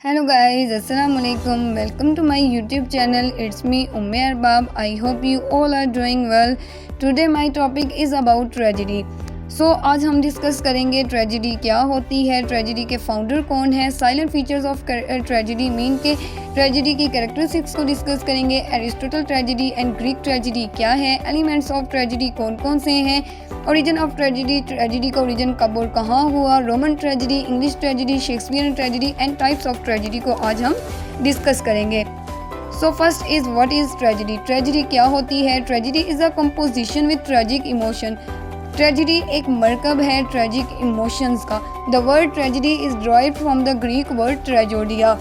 Hello guys, Assalamualaikum. Welcome to my YouTube channel. It's me Umme Arbab. I hope you all are doing well. Today my topic is about tragedy. आज हम discuss करेंगे tragedy क्या होती है, tragedy के founder कौन है, salient features of tragedy mean के ट्रेजेडी की कैरेक्टरिस्टिक्स को डिस्कस करेंगे, Aristotle tragedy and Greek tragedy क्या है, एलिमेंट्स ऑफ ट्रेजेडी कौन कौन से हैं, ओरिजिन ऑफ ट्रेजेडी, ट्रेजेडी का ओरिजिन कब और कहाँ हुआ, Roman tragedy, English tragedy, Shakespearean tragedy and types of tragedy को आज हम डिस्कस करेंगे। First is what is tragedy. Tragedy क्या होती है? Tragedy is a composition with tragic emotion. Tragedy एक मरकब है ट्रेजिक इमोशंस का। The word tragedy is derived from the Greek word tragoidia.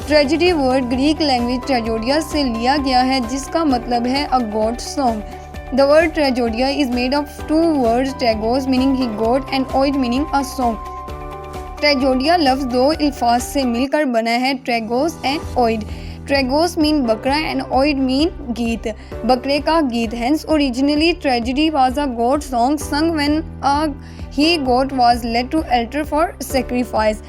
Tragedy word Greek language tragoidia से लिया गया है जिसका मतलब है a God song. The word tragoidia is made of two words, tragos meaning he goat and oide meaning a song. Tragoidia लफ्ज दो अल्फाज से मिलकर बना है, tragos and oide. Tragos mean बकरा एंड ओइड मीन गीत, बकरे का गीत। Hence originally tragedy was a God song sung when he god was led to altar for sacrifice.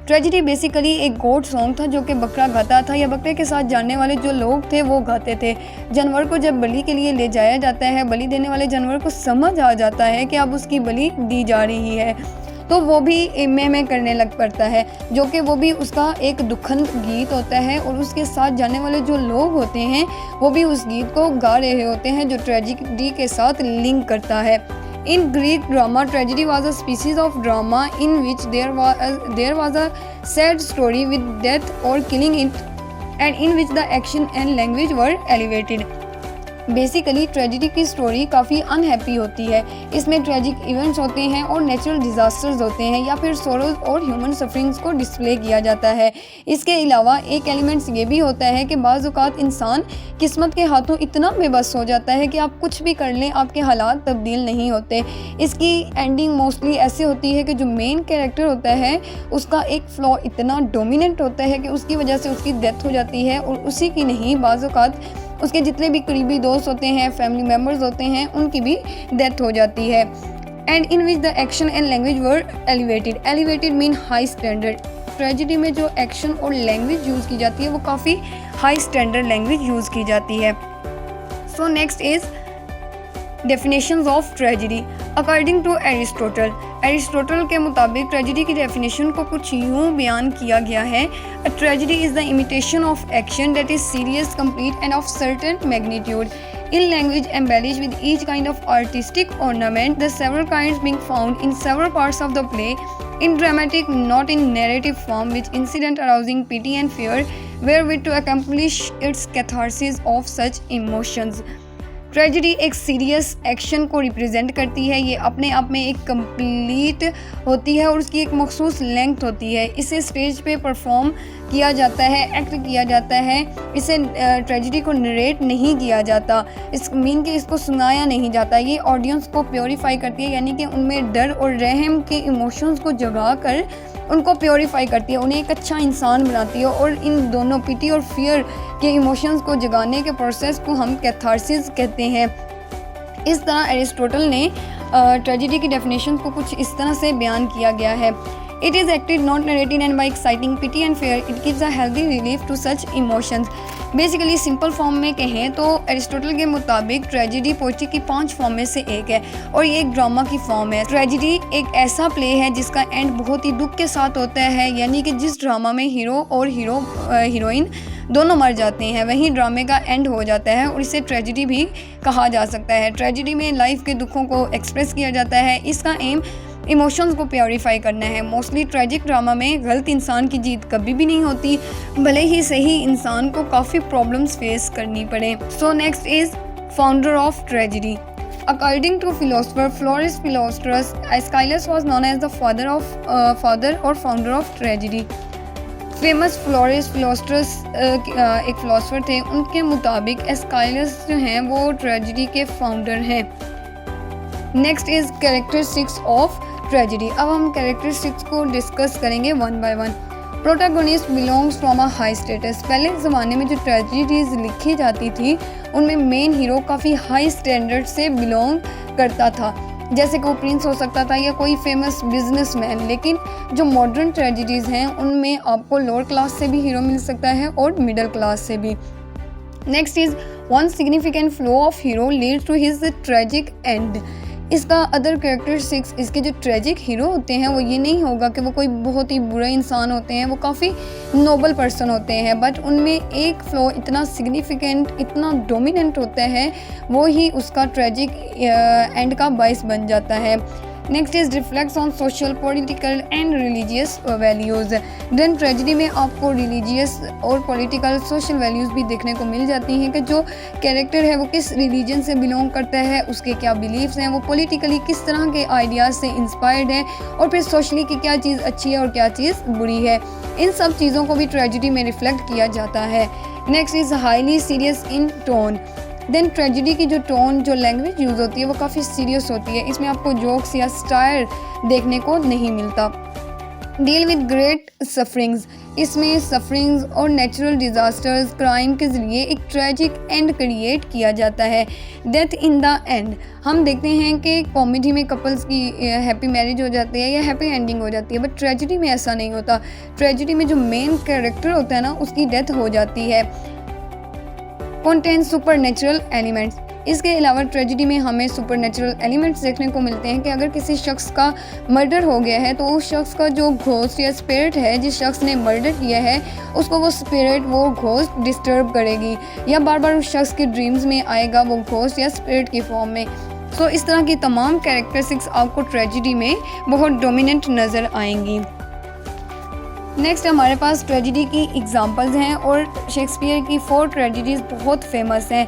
Tragedy basically एक गॉड सॉन्ग था जो कि बकरा गाता था या बकरे के साथ जानने वाले जो लोग थे वो गाते थे। जानवर को जब बलि के लिए ले जाया जाता है, बलि देने वाले जानवर को समझ आ जाता है कि अब उसकी बलि दी जा रही है तो वो भी में करने लग पड़ता है, जो कि वो भी उसका एक दुखद गीत होता है और उसके साथ जाने वाले जो लोग होते हैं वो भी उस गीत को गा रहे होते हैं जो ट्रेजेडी के साथ लिंक करता है। In Greek drama tragedy was a species of drama in which there was a sad story with death और killing it and in which the action and language were elevated. Basically tragedy की story काफ़ी unhappy होती है। इसमें tragic events होते हैं और natural disasters होते हैं या फिर सोरोज और ह्यूमन सफरिंग्स को डिस्प्ले किया जाता है। इसके अलावा एक एलिमेंट्स ये भी होता है कि बाज़ औक़ात इंसान किस्मत के हाथों इतना बेबस हो जाता है कि आप कुछ भी कर लें आपके हालात तब्दील नहीं होते। इसकी एंडिंग मोस्टली ऐसे होती है कि जो मेन कैरेक्टर होता है उसका एक फ्लॉ इतना डोमिनेंट होता है कि उसकी वजह से उसकी डेथ हो जाती है और उसी की नहीं, बाज़ औक़ात उसके जितने भी करीबी दोस्त होते हैं, फैमिली मेम्बर्स होते हैं, उनकी भी डेथ हो जाती है। And in which the action and language were elevated. Elevated mean high standard. Tragedy में जो एक्शन और लैंग्वेज यूज़ की जाती है वो काफ़ी हाई स्टैंडर्ड लैंग्वेज यूज़ की जाती है। So next is definitions of tragedy according to Aristotle. Aristotle के मुताबिक ट्रेजेडी की डेफिनेशन को कुछ यूँ बयान किया गया है, अ tragedy is the imitation of action that is serious, complete end of certain magnitude in language embellished with each kind of artistic ornament, the several kinds being found in several parts of the play, in dramatic, not in narrative form, which incident arousing pity and fear, wherewith to accomplish its catharsis of such emotions. Tragedy एक serious action को represent करती है। ये अपने आप में एक complete होती है और उसकी एक मखसूस लेंथ होती है। इसे स्टेज पे परफॉर्म किया जाता है, एक्ट किया जाता है। इसे ट्रेजेडी को नरेट नहीं किया जाता, इस मीन कि इसको सुनाया नहीं जाता। ये ऑडियंस को प्योरीफाई करती है, यानी कि उनमें डर और रहम के इमोशंस को जगा कर उनको प्योरीफाई करती है, उन्हें एक अच्छा इंसान बनाती है। और इन दोनों पिटी और फियर के इमोशंस को जगाने के प्रोसेस को हम कैथारसिस कहते हैं। इस तरह एरिस्टोटल ने ट्रेजेडी की डेफिनेशन को कुछ इस तरह से बयान किया गया है। It is acted not narrated and by exciting pity and fear, it gives a healthy relief to such emotions. Basically simple form में कहें तो एरिस्टोटल के मुताबिक ट्रेजेडी पोइट्री की 5 फॉर्म में से एक है और ये एक ड्रामा की फॉर्म है। ट्रेजेडी एक ऐसा प्ले है जिसका एंड बहुत ही दुख के साथ होता है, यानी कि जिस ड्रामा में हीरो और हीरोइन दोनों मर जाते हैं वहीं ड्रामे का एंड हो जाता है और इसे ट्रेजेडी भी कहा जा सकता है। ट्रेजेडी में लाइफ के दुखों को एक्सप्रेस किया जाता है। इसका एम इमोशंस को प्योरीफाई करना है। मोस्टली ट्रेजिक ड्रामा में गलत इंसान की जीत कभी भी नहीं होती, भले ही सही इंसान को काफ़ी प्रॉब्लम्स फेस करनी पड़े। So next is founder of tragedy. According to philosopher Flavius Philostratus, Aeschylus was known as the father और founder of tragedy. Famous Flavius Philostratus एक फिलोसफर थे, उनके मुताबिक एस्काइलस जो हैं वो ट्रेजेडी के फाउंडर हैं। Next is characteristics of tragedy. अब हम कैरेक्टरिस्टिक्स को डिस्कस करेंगे one by one. Protagonist belongs from a high status. पहले ज़माने में जो ट्रेजेडीज़ लिखी जाती थी उनमें मेन हीरो काफ़ी हाई स्टैंडर्ड से बिलोंग करता था। जैसे कि वो प्रिंस हो सकता था या कोई फेमस बिजनेसमैन। लेकिन जो मॉडर्न ट्रेजेडीज़ हैं उनमें आपको लोअर क्लास से भी हीरो मिल सकता है और मिडिल क्लास से भी। Next is one significant flow of hero leads to his tragic end. इसका अदर कैरेक्टरिस्टिक्स, इसके जो ट्रेजिक हीरो होते हैं वो ये नहीं होगा कि वो कोई बहुत ही बुरे इंसान होते हैं, वो काफ़ी नोबल पर्सन होते हैं, बट उनमें एक फ्लो इतना सिग्निफिकेंट, इतना डोमिनेंट होता है, वो ही उसका ट्रेजिक एंड का बाइस बन जाता है। Next is reflects on social, political and religious values. Then tragedy में आपको रिलीजियस और पॉलिटिकल, सोशल वैल्यूज़ भी देखने को मिल जाती हैं कि जो कैरेक्टर है वो किस रिलीजन से बिलोंग करता है, उसके क्या बिलीव्स हैं, वो पॉलिटिकली किस तरह के आइडियाज़ से इंस्पायर्ड है, और फिर सोशली की क्या चीज़ अच्छी है और क्या चीज़ बुरी है। इन सब चीज़ों को भी ट्रेजेडी में रिफ्लेक्ट किया जाता है। Next is highly serious in tone. Then tragedy की जो टोन, जो लैंग्वेज यूज़ होती है वो काफ़ी सीरियस होती है, इसमें आपको जोक्स या स्टायर देखने को नहीं मिलता। डील विद ग्रेट सफरिंग्स, इसमें सफरिंग्स और नेचुरल डिज़ास्टर्स, क्राइम के ज़रिए एक ट्रेजिक एंड क्रिएट किया जाता है। डेथ इन द एंड, हम देखते हैं कि कॉमेडी में कपल्स की हैप्पी मैरिज हो जाती है या हैप्पी एंडिंग हो जाती है, बट ट्रेजेडी में ऐसा नहीं होता। ट्रेजेडी में जो मेन कैरेक्टर होता है ना, उसकी डेथ हो जाती है। कंटेन सुपरनेचुरल एलिमेंट्स, इसके अलावा ट्रेजेडी में हमें सुपरनेचुरल एलिमेंट्स देखने को मिलते हैं कि अगर किसी शख्स का मर्डर हो गया है तो उस शख्स का जो घोस्ट या स्पिरिट है, जिस शख्स ने मर्डर किया है, उसको वो स्पिरिट, वो घोस्ट डिस्टर्ब करेगी या बार बार उस शख्स के ड्रीम्स में आएगा वो घोस्ट या स्पिरिट की फॉर्म में। सो इस तरह की तमाम कैरेक्टरिस्टिक्स आपको ट्रेजेडी में बहुत डोमिनेंट नज़र आएंगी। नेक्स्ट हमारे पास ट्रेजेडी की एग्जांपल्स हैं और शेक्सपियर की 4 ट्रेजेडीज़ बहुत फेमस हैं,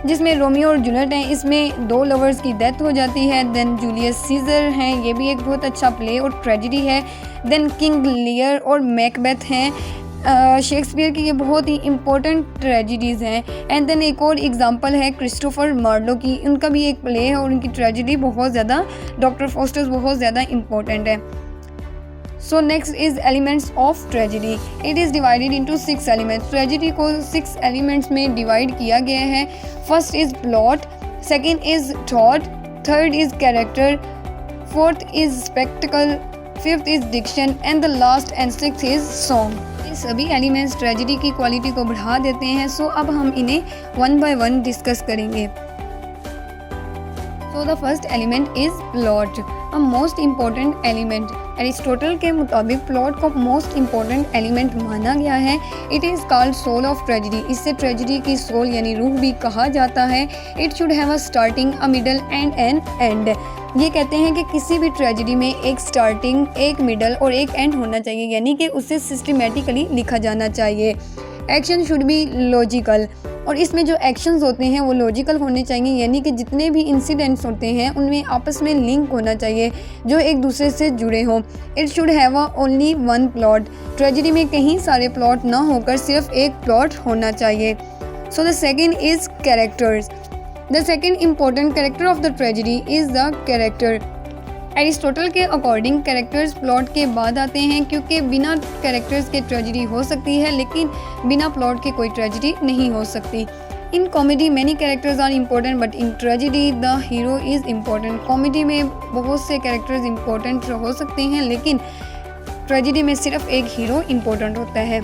जिसमें रोमियो और जूलियट हैं। इसमें 2 लवर्स की डेथ हो जाती है। देन जूलियस सीजर हैं, ये भी एक बहुत अच्छा प्ले और ट्रेजेडी है। देन किंग लियर और मैकबेथ हैं। शेक्सपियर की ये बहुत ही इम्पोर्टेंट ट्रेजेडीज़ हैं। एंड देन एक और एग्जांपल है क्रिस्टोफर मार्लो की, उनका भी एक प्ले है और उनकी ट्रेजेडी बहुत ज़्यादा, डॉक्टर फॉस्टर्स बहुत ज़्यादा इम्पोर्टेंट है। So next is elements of tragedy. It is divided into 6 elements. Tragedy को 6 एलिमेंट्स में डिवाइड किया गया है। First is plot, second is thought, third is character, fourth is spectacle, fifth is diction and the last and sixth is song. ये सभी elements tragedy की quality को बढ़ा देते हैं। सो अब हम इन्हें 1 बाय 1 डिस्कस करेंगे। So the first element is plot, a most important element. Aristotle के मुताबिक प्लॉट को मोस्ट इम्पॉर्टेंट एलिमेंट माना गया है। It is called soul of tragedy, इससे ट्रेजेडी की सोल यानी रूह भी कहा जाता है। It should have a starting, a middle and an end. ये कहते हैं कि किसी भी ट्रेजेडी में एक स्टार्टिंग, एक मिडल और एक एंड होना चाहिए, यानी कि उसे सिस्टमेटिकली लिखा जाना चाहिए। एक्शन शुड बी लॉजिकल, और इसमें जो एक्शंस होते हैं वो लॉजिकल होने चाहिए, यानी कि जितने भी इंसिडेंट्स होते हैं उनमें आपस में लिंक होना चाहिए, जो एक दूसरे से जुड़े हों। It should have only 1 plot, tragedy में कहीं सारे प्लॉट ना होकर सिर्फ एक प्लॉट होना चाहिए। So the second is characters. The second important character of the tragedy is the character. Aristotle के अकॉर्डिंग कैरेक्टर्स प्लॉट के बाद आते हैं, क्योंकि बिना कैरेक्टर्स के ट्रेजेडी हो सकती है लेकिन बिना प्लॉट के कोई ट्रेजेडी नहीं हो सकती। In comedy many characters are important but in tragedy the hero is important. Comedy में बहुत से कैरेक्टर्स इम्पोर्टेंट हो सकते हैं लेकिन ट्रेजेडी में सिर्फ एक हीरो इम्पोर्टेंट होता है।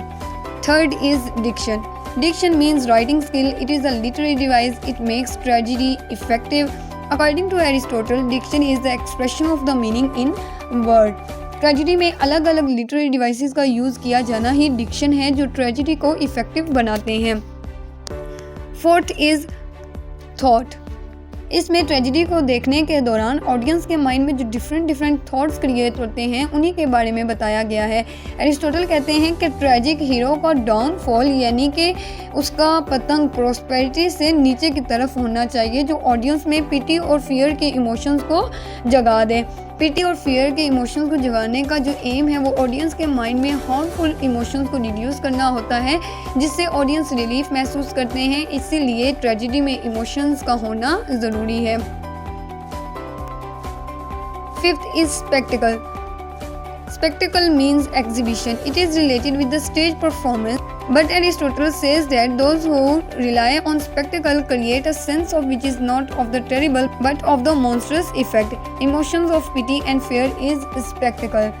Third is diction. Diction means writing skill. It is a literary device. It makes tragedy effective. According to Aristotle, diction is the expression of the meaning in word. Tragedy में अलग अलग literary devices का use किया जाना ही Dickson है जो tragedy को effective बनाते हैं। Fourth is thought. इसमें ट्रेजेडी को देखने के दौरान ऑडियंस के माइंड में जो डिफरेंट थॉट्स क्रिएट होते हैं उन्हीं के बारे में बताया गया है। एरिस्टोटल कहते हैं कि ट्रेजिक हीरो का डाउनफॉल यानी कि उसका पतंग प्रॉस्पेरिटी से नीचे की तरफ होना चाहिए, जो ऑडियंस में पिटी और फियर के इमोशंस को जगा दे। पिटी और फियर के इमोशंस को जगाने का जो एम है वो ऑडियंस के माइंड में हार्मफुल इमोशंस को रिड्यूस करना होता है, जिससे ऑडियंस रिलीफ महसूस करते हैं। इसीलिए ट्रेजेडी में इमोशंस का होना ज़रूरी है। Fifth is spectacled. Spectacle means exhibition. It is related with the stage performance. But Aristotle says that those who rely on spectacle create a sense of which is not of the terrible but of the monstrous effect. Emotions of pity and fear is spectacle.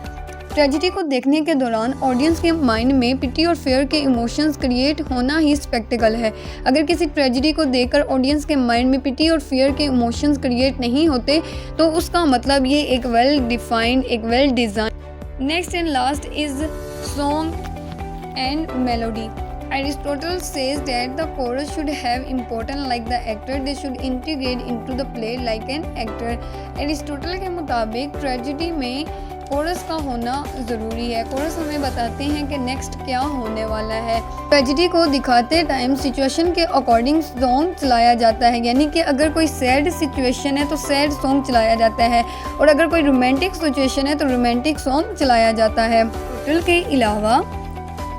Tragedy को देखने के दौरान audience के mind में पिटी और fair के emotions create होना ही spectacled है। अगर किसी ट्रेजिडी को देखकर ऑडियंस के माइंड में पिटी और फेयर के इमोशंस क्रिएट नहीं होते तो उसका मतलब ये एक वेल डिफाइंड, एक well design. Next and last is song and melody. Aristotle says that the chorus should have important like the actor, they should integrate into the play like an actor. Aristotle के मुताबिक tragedy में coarse का होना ज़रूरी है। Coarse हमें बताते हैं कि नेक्स्ट क्या होने वाला है। ट्रेजिडी को दिखाते टाइम सिचुएशन के अकॉर्डिंग सॉन्ग चलाया जाता है, यानी कि अगर कोई सैड सिचुएशन है तो सैड सॉन्ग चलाया जाता है और अगर कोई रोमांटिक सिचुएशन है तो रोमांटिक सॉन्ग चलाया जाता है। टोटल के अलावा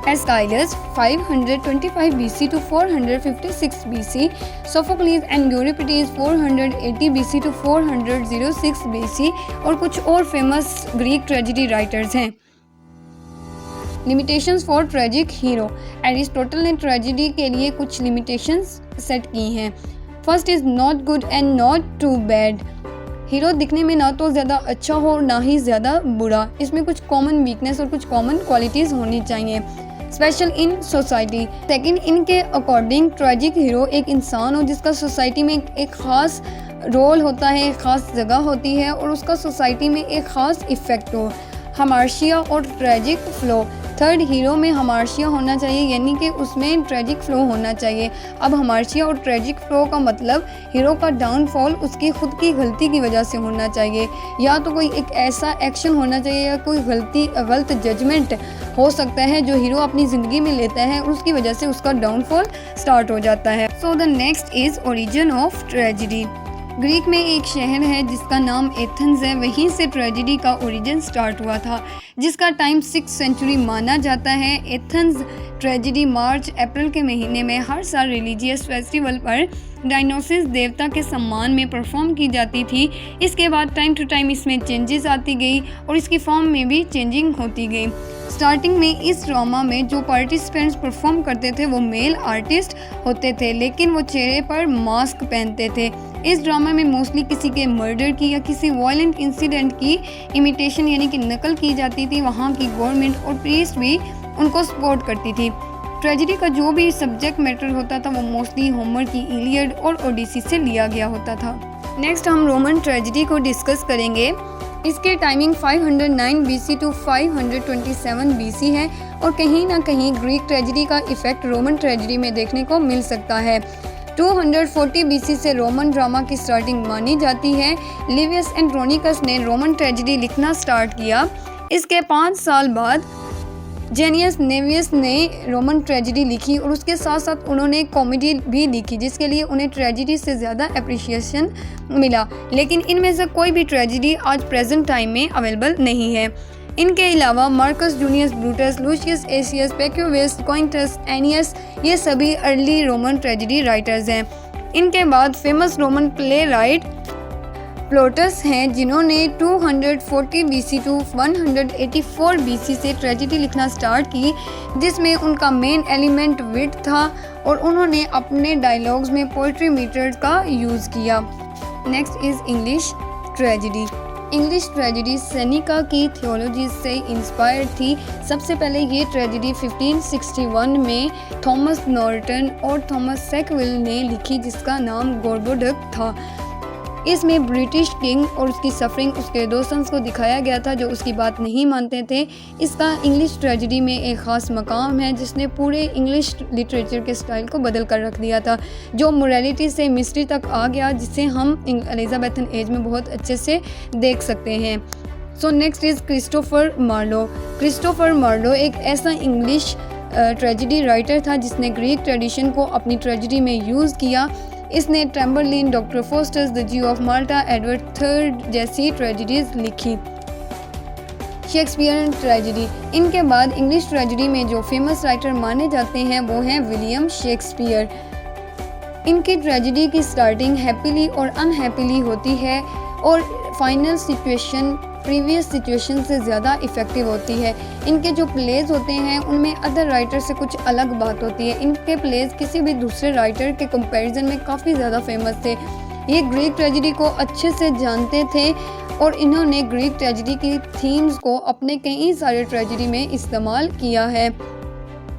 Aeschylus 525 BC to 456 BC, Sophocles and Euripides 480 BC to 406 BC और कुछ और फेमस ग्रीक ट्रेजिडी राइटर्स हैं। Limitations for tragic hero. Aristotle ने ट्रेजिडी के लिए कुछ लिमिटेशंस सेट की हैं। First is not good and not too bad. हीरो दिखने में ना तो ज़्यादा अच्छा हो और ना ही ज़्यादा बुरा। इसमें कुछ कॉमन वीकनेस और कुछ कॉमन क्वालिटीज़ होनी चाहिए। Special in society. सेकंड, इनके अकॉर्डिंग ट्रेजिक हीरो एक इंसान हो जिसका सोसाइटी में एक ख़ास रोल होता है, एक ख़ास जगह होती है और उसका सोसाइटी में एक ख़ास इफ़ेक्ट हो। हमार्शिया और ट्रेजिक फ्लो। थर्ड, हीरो में हमार्शिया होना चाहिए, यानी कि उसमें ट्रेजिक फ्लो होना चाहिए। अब हमार्शिया और ट्रेजिक फ्लो का मतलब हीरो का डाउनफॉल उसकी खुद की गलती की वजह से होना चाहिए, या तो कोई एक ऐसा एक्शन होना चाहिए या कोई गलत जजमेंट हो सकता है जो हीरो अपनी ज़िंदगी में लेता है और उसकी वजह से उसका डाउनफॉल स्टार्ट हो जाता है। So the next is origin of tragedy. Greek में एक शहर है जिसका नाम एथेंस है, वहीं से ट्रेजिडी का ओरिजिन स्टार्ट हुआ था जिसका टाइम 6th सेंचुरी माना जाता है। एथेंस ट्रेजिडी मार्च अप्रैल के महीने में हर साल रिलीजियस फेस्टिवल पर डायनोसिस देवता के सम्मान में परफॉर्म की जाती थी। इसके बाद टाइम टू टाइम इसमें चेंजेस आती गई और इसकी फॉर्म में भी चेंजिंग होती गई। स्टार्टिंग में इस ड्रामा में जो पार्टिसिपेंट्स परफॉर्म करते थे वो मेल आर्टिस्ट होते थे, लेकिन वो चेहरे पर मास्क पहनते थे। इस ड्रामा में मोस्टली किसी के मर्डर की या किसी वायलेंट इंसिडेंट की इमिटेशन यानी कि नकल की जाती थी। वहाँ की गवर्नमेंट और प्रीस्ट भी उनको सपोर्ट करती थी। ट्रेजिडी का जो भी सब्जेक्ट मैटर होता था वो मोस्टली होमर की इलियड और ओडिसी से लिया गया होता था। नेक्स्ट हम रोमन ट्रेजिडी को डिस्कस करेंगे। इसके टाइमिंग 509 BC टू 527 BC है और कहीं ना कहीं ग्रीक ट्रेजिडी का इफेक्ट रोमन ट्रेजिडी में देखने को मिल सकता है। 240 BC से रोमन ड्रामा की स्टार्टिंग मानी जाती है। लिवियस एंड्रोनिकस ने रोमन ट्रेजिडी लिखना स्टार्ट किया। इसके 5 साल बाद जेनियस नेवियस ने रोमन ट्रेजिडी लिखी और उसके साथ साथ उन्होंने कॉमेडी भी लिखी जिसके लिए उन्हें ट्रेजिडी से ज़्यादा अप्रिशिएशन मिला, लेकिन इनमें से कोई भी ट्रेजिडी आज प्रेजेंट टाइम में अवेलेबल नहीं है। इनके अलावा Marcus Junius Brutus, Lucius Accius, Pacuvius, Quintus, Ennius ये सभी अर्ली रोमन ट्रेजिडी राइटर्स हैं। इनके बाद famous Roman playwright Plautus हैं जिन्होंने 240 BC टू 184 BC से ट्रेजिडी लिखना स्टार्ट की, जिसमें उनका मेन एलिमेंट विट था और उन्होंने अपने डायलॉग्स में पोइट्री मीटर्स का यूज़ किया। Next is English tragedy. English tragedy Seneca की थियोलॉजी से इंस्पायर्ड थी। सबसे पहले ये ट्रेजिडी 1561 में थॉमस नॉर्टन और थॉमस सैकविल ने लिखी जिसका नाम गोरबोडक था। इसमें ब्रिटिश किंग और उसकी सफरिंग उसके 2 सन्स को दिखाया गया था जो उसकी बात नहीं मानते थे। इसका इंग्लिश ट्रेजिडी में एक ख़ास मकाम है जिसने पूरे इंग्लिश लिटरेचर के स्टाइल को बदल कर रख दिया था, जो मोरालिटी से मिस्ट्री तक आ गया, जिसे हम एलिजाबेथन एज में बहुत अच्छे से देख सकते हैं। So next is Christopher Marlowe. Christopher Marlowe एक ऐसा इंग्लिश ट्रेजिडी राइटर था जिसने ग्रीक ट्रेडिशन को अपनी ट्रेजिडी में यूज़ किया। इसने ट्रेम्बरलिन, डॉक्टर फोस्टर्स, द ज्यू ऑफ माल्टा, एडवर्ड III जैसी ट्रेजिडीज लिखी। Shakespeare tragedy. इनके बाद इंग्लिश ट्रेजिडी में जो फेमस राइटर माने जाते हैं वो हैं विलियम शेक्सपियर। इनकी ट्रेजिडी की स्टार्टिंग हैप्पीली और अनहैप्पीली होती है और फाइनल सिचुएशन प्रीवियस सिचुएशन से ज़्यादा इफ़ेक्टिव होती है। इनके जो प्लेज़ होते हैं उनमें अदर राइटर से कुछ अलग बात होती है। इनके प्लेज़ किसी भी दूसरे राइटर के कंपैरिजन में काफ़ी ज़्यादा फेमस थे। ये ग्रीक ट्रेजेडी को अच्छे से जानते थे और इन्होंने ग्रीक ट्रेजेडी की थीम्स को अपने कई सारे ट्रेजेडी में इस्तेमाल किया है।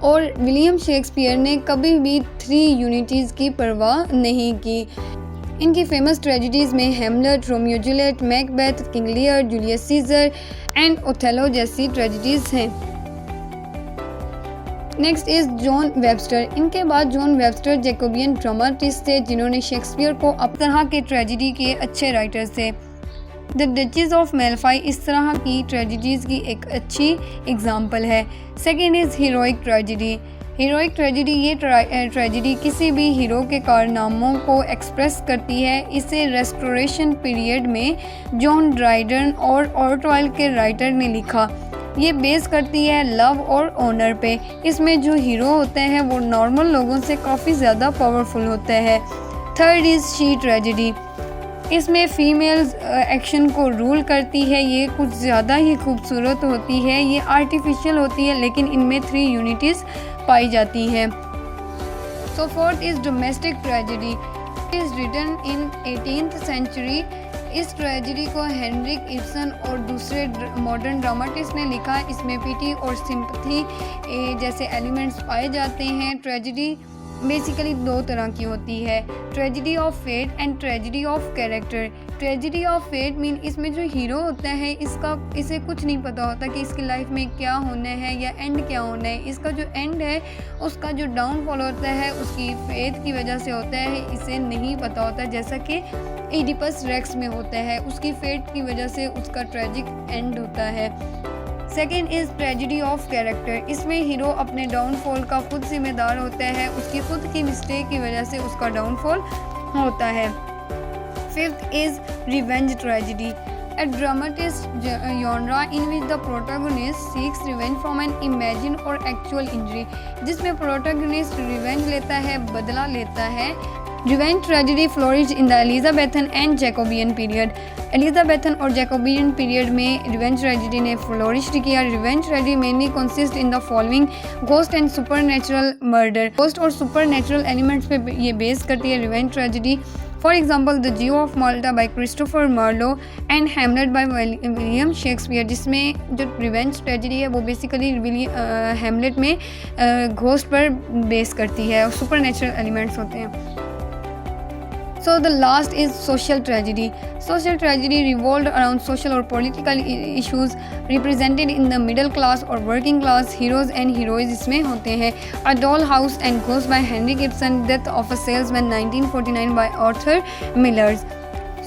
और विलियम शेक्सपियर ने कभी भी 3 यूनिटीज़ की परवाह नहीं की। इनकी फेमस ट्रेजेडीज़ में Hamlet, Romeo Juliet, Macbeth, King Lear, Julius seizure and Othello जैसी ट्रेजेडीज़ हैं। Next is John Webster. इनके बाद जॉन वेबस्टर जैकोबियन ड्रामाटिस्ट थे जिन्होंने शेक्सपियर को अब तरह के ट्रेजेडी के अच्छे राइटर्स थे। द डचेस ऑफ मेलफाई इस तरह की ट्रेजेडीज़ की एक अच्छी एग्जाम्पल है। Second is heroic tragedy. Heroic tragedy ये ट्रेजेडी किसी भी हीरो के कारनामों को एक्सप्रेस करती है। इसे रेस्टोरेशन पीरियड में जॉन ड्राइडन और ऑर्टवाइल के राइटर ने लिखा। ये बेस करती है लव और ऑनर पे। इसमें जो हीरो होते हैं वो नॉर्मल लोगों से काफ़ी ज़्यादा पावरफुल होते हैं। Third is she tragedy. इसमें फीमेल्स एक्शन को रूल करती है। ये कुछ ज़्यादा ही खूबसूरत होती है। ये आर्टिफिशियल होती है लेकिन इनमें 3 यूनिटीज़ पाई जाती हैं। So fourth is domestic tragedy. Is written in 18th century. इस ट्रेजेडी को हेनरिक इब्सन और दूसरे मॉडर्न ड्रामाटिस्ट ने लिखा। इसमें पिटी और सिंपैथी जैसे एलिमेंट्स पाए जाते हैं। ट्रेजेडी बेसिकली 2 तरह की होती है, tragedy of fate and tragedy of character. Tragedy of fate mean इसमें जो हीरो होता है इसे कुछ नहीं पता होता कि इसकी लाइफ में क्या होना है या एंड क्या होना है। इसका जो एंड है उसका जो डाउनफॉल होता है उसकी फेथ की वजह से होता है, इसे नहीं पता होता। जैसा कि एडिपस रेक्स में होता है, उसकी फेट की वजह से उसका ट्रेजिक एंड होता है। Second is tragedy of character. इसमें हीरो अपने डाउनफॉल का खुद जिम्मेदार होता है, उसकी खुद की मिस्टेक की वजह से उसका डाउनफॉल होता है। Fifth is revenge tragedy. A dramatist genre in which the protagonist seeks revenge from an imagined or actual injury, जिसमें प्रोटैगनिस्ट रिवेंज लेता है, बदला लेता है। Revenge tragedy flourish in the Elizabethan and Jacobean period. Elizabethan और Jacobean period में revenge tragedy ने flourish किया। Revenge tragedy mainly consist in the following: ghost and supernatural murder. Ghost और सुपरनेचुरल एलिमेंट्स पे ये बेस करती है revenge tragedy. For example, The Jew of Malta by Christopher Marlowe and Hamlet by William Shakespeare, जिसमें जो revenge tragedy है वो basically Hamlet में घोस्ट पर बेस करती है और सुपरनेचुरल एलिमेंट्स होते हैं। So the last is social tragedy. Social tragedy revolved around social or political issues represented in the middle class or working class. Heroes and heroines इसमें होते हैं। A Doll House and Ghost by Henrik Ibsen, Death of a Salesman 1949 by Arthur Miller.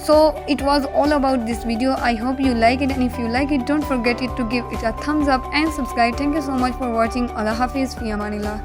So it was all about this video. I hope you like it, and if you like it, don't forget to give it a thumbs up and subscribe. Thank you so much for watching. Allah Hafiz, fi amanillah.